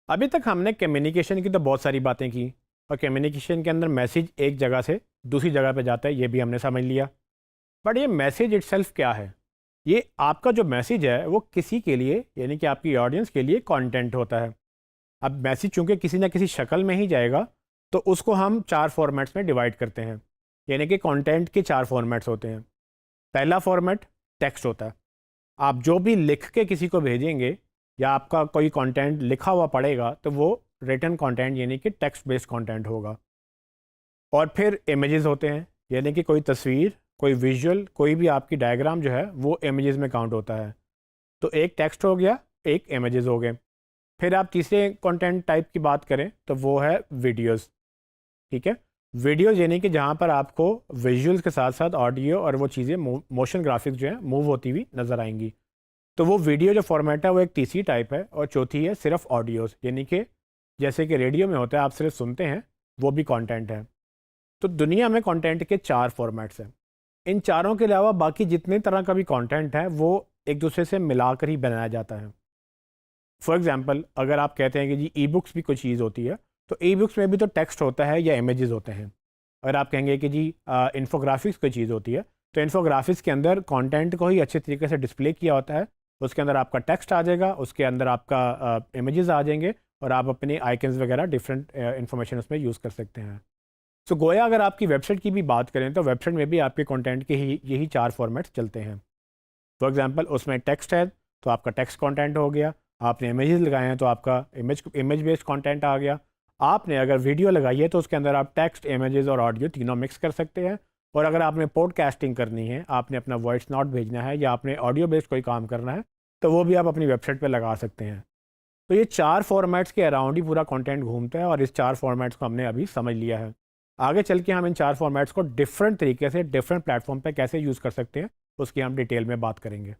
अभी तक हमने कम्युनिकेशन की तो बहुत सारी बातें की, और कम्युनिकेशन के अंदर मैसेज एक जगह से दूसरी जगह पे जाता है, ये भी हमने समझ लिया। बट ये मैसेज इटसेल्फ क्या है? ये आपका जो मैसेज है वो किसी के लिए, यानी कि आपकी ऑडियंस के लिए कंटेंट होता है। अब मैसेज चूंकि किसी ना किसी शक्ल में ही जाएगा, तो उसको हम 4 फॉर्मेट्स में डिवाइड करते हैं। यानी कि कंटेंट के 4 फॉर्मेट्स होते हैं। पहला फॉर्मेट टेक्स्ट होता है। आप जो भी लिख के किसी को भेजेंगे या आपका कोई कंटेंट लिखा हुआ पड़ेगा, तो वो रिटन कंटेंट यानी कि टेक्स्ट बेस्ड कंटेंट होगा। और फिर इमेजेस होते हैं, यानी कि कोई तस्वीर, कोई विजुअल, कोई भी आपकी डायग्राम जो है वो इमेजेस में काउंट होता है। तो एक टेक्स्ट हो गया, एक इमेजेस हो गए। फिर आप तीसरे कंटेंट टाइप की बात करें तो वो है वीडियोस। ठीक है, वीडियोस यानी कि जहाँ पर आपको विजुअल्स के साथ साथ ऑडियो और वो चीज़ें मोशन ग्राफिक्स जो है मूव होती हुई नज़र आएंगी। तो वो वीडियो जो फॉर्मेट है वो एक तीसरी टाइप है। और चौथी है सिर्फ ऑडियोस, यानी कि जैसे कि रेडियो में होता है आप सिर्फ सुनते हैं, वो भी कंटेंट है। तो दुनिया में कंटेंट के 4 फॉर्मेट्स हैं। इन चारों के अलावा बाकी जितने तरह का भी कंटेंट है वो एक दूसरे से मिलाकर ही बनाया जाता है। फॉर एग्जांपल, अगर आप कहते हैं कि जी ई बुक्स भी कोई चीज़ होती है, तो ई बुक्स में भी तो टेक्स्ट होता है या इमेजेस होते हैं। अगर आप कहेंगे कि जी इन्फोग्राफिक्स कोई चीज़ होती है, तो इन्फोग्राफिक्स के अंदर कंटेंट को ही अच्छे तरीके से डिस्प्ले किया होता है। उसके अंदर आपका टेक्स्ट आ जाएगा, उसके अंदर आपका इमेजेस आ जाएंगे, और आप अपने आइकन्स वगैरह डिफरेंट इन्फॉर्मेशन उसमें यूज़ कर सकते हैं। सो गोया अगर आपकी वेबसाइट की भी बात करें, तो वेबसाइट में भी आपके कंटेंट के ही यही 4 फॉर्मेट्स चलते हैं। फॉर एग्जांपल, उसमें टेक्स्ट है तो आपका टेक्स्ट कंटेंट हो गया। आपने इमेजेस लगाए हैं तो आपका इमेज बेस्ड कंटेंट आ गया। आपने अगर वीडियो लगाई है तो उसके अंदर आप टेक्स्ट, इमेजेस और ऑडियो तीनों मिक्स कर सकते हैं। और अगर आपने पॉडकास्टिंग करनी है, आपने अपना वॉइस नोट भेजना है या आपने ऑडियो बेस्ड कोई काम करना है, तो वो भी आप अपनी वेबसाइट पर लगा सकते हैं। तो ये 4 फॉर्मेट्स के अराउंड ही पूरा कंटेंट घूमता है, और इस 4 फॉर्मेट्स को हमने अभी समझ लिया है। आगे चल के हम इन 4 फॉर्मेट्स को डिफरेंट तरीके से डिफरेंट प्लेटफॉर्म पे कैसे यूज़ कर सकते हैं, उसकी हम डिटेल में बात करेंगे।